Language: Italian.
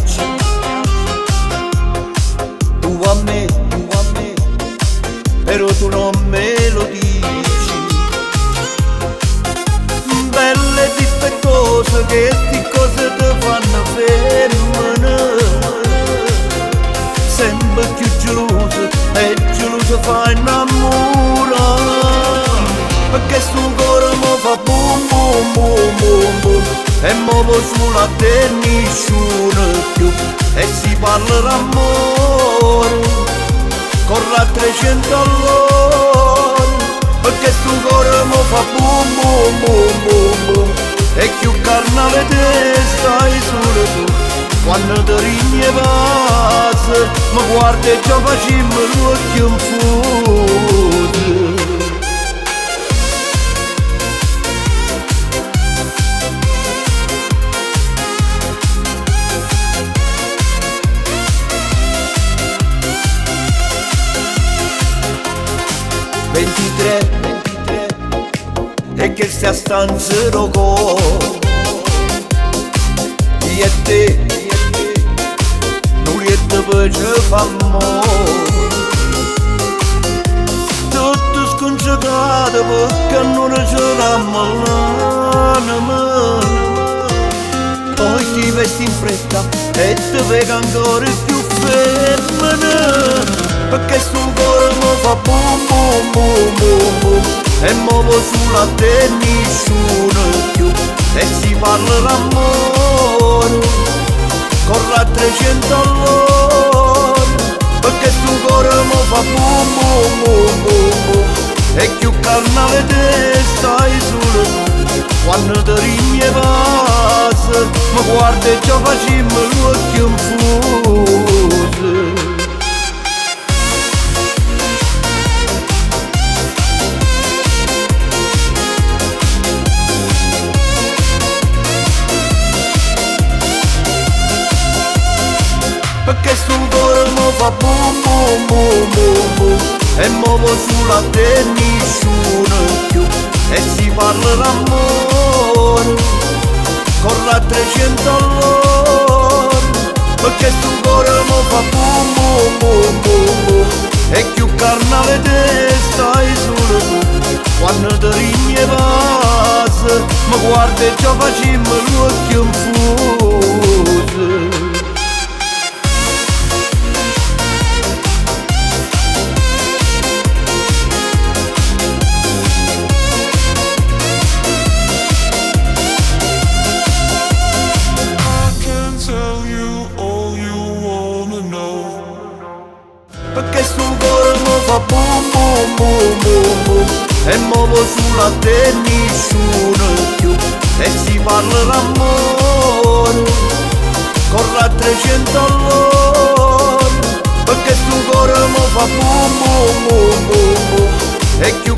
dici. Tu a me, però tu non me lo dici. Belle difettose che sti cose ti fanno femmina, sempre più geloso e geloso fa innamorare. Perché sto cuore mi fa boom boom boom boom boom e muovo sulla te nessuno più e si parla d'amore, corre a 300 all'ora. Perché sto cuore mi fa boom boom boom boom boom e più carnale te stai solo tu. Quando ti rigni e passa mi guarda e già facciamo l'occhio in fuoco. 23 e che stia stanza rogo io e te non lieta per ci fa amore, tutto sconcertato perché non ce l'ammalano. Poi ti vesti in fretta e ti vedo ancora più femmina, perché sto cuore mi fa boom boom boom boom boom e muovo sulla te nessuno più e si parla d'amore, corre a 300 all'ora. Perché sto cuore mi fa boom boom boom boom boom e più carnale te stai solo tu. Quando ti rigni e passa mi guarda e già facciamo l'occhio in fuoco. Perché sto cuore mi fa boom boom boom boom boom e muovo sulla te nessuno più e si parla d'amore, corre a 300 all'ora. Perché sto cuore mi fa boom boom boom boom boom e più carnale te stai solo tu. Quando ti rigni e passa mi guarda e già facciamo l'occhio in fuoco. Perché sto cuore mi fa boom boom boom boom boom e muovo sulla te nessuno più e si parla d'amore, corre a 300 all'ora. Perché sto cuore mi fa boom boom boom boom boom e più